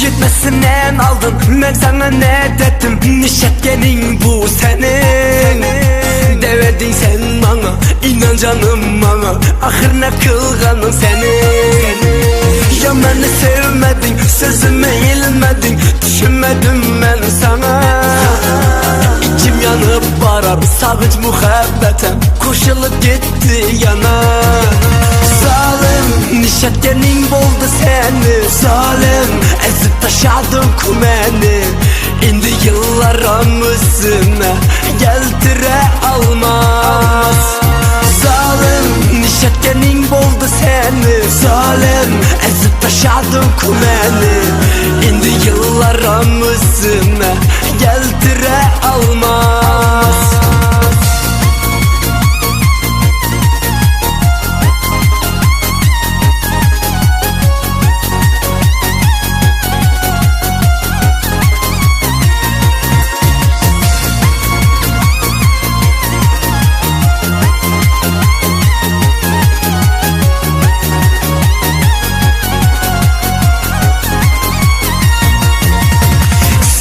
Gitmesinden aldın, ben sana ne dedim? Nişetkenin bu senin. Deverdin sen bana, inan canım bana. Ahır ne kılganın senin. Ya beni sevmedin, sözüme eğilmedin. Düşünmedim ben sana. İçim yanıp varar, savunç muhabbete koşulup gitti yana. Zalim, nişetkenin buldu seni. Zalim, ezip taşadın kumeni. İndi yıllarımızın geltire almaz. Zalim, nişetkenin buldu seni. Zalim, ezip taşadın kumeni. İndi yıllarımızın geltire almaz.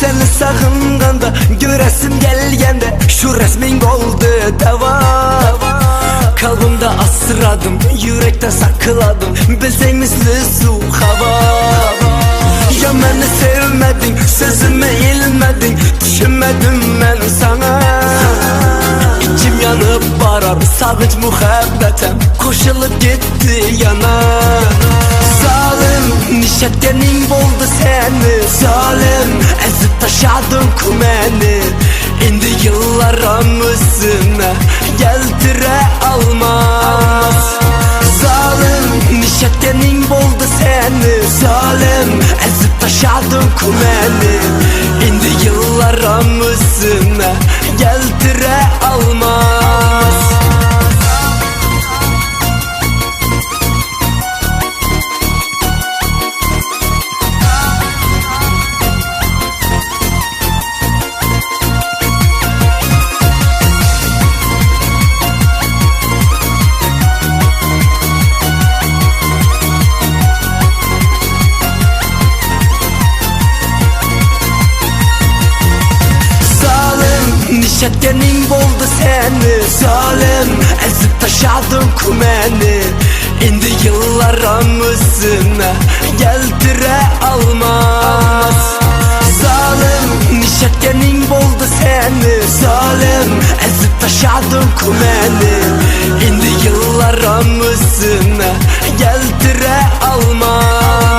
Seni sağımganda, göresim gelgende şu resmin oldu deva. Kalbimde asradım, yürekte sakladım bilsengizli su hava. Ya beni sevmedin, sözüme eğilmedin. Düşünmedim ben sana. İçim yanıp varar, savunç muhabbete koşulup gitti yana. Zalim, nişetkenin buldu seni. Zalim, ezip taşadın kumeni. İndi yıllarımızın geltire almaz. Zalim, nişetkenin buldu seni. Zalim, ezip taşadın kumeni. İndi yıllarımızın geltire almaz. Nişetkenin buldu seni. Zalim, ezip taşadın kumeni. İndi yıllarımızın geltire almaz. Zalim, nişetkenin buldu seni. Zalim, ezip taşadın kumeni. İndi yıllarımızın geltire almaz.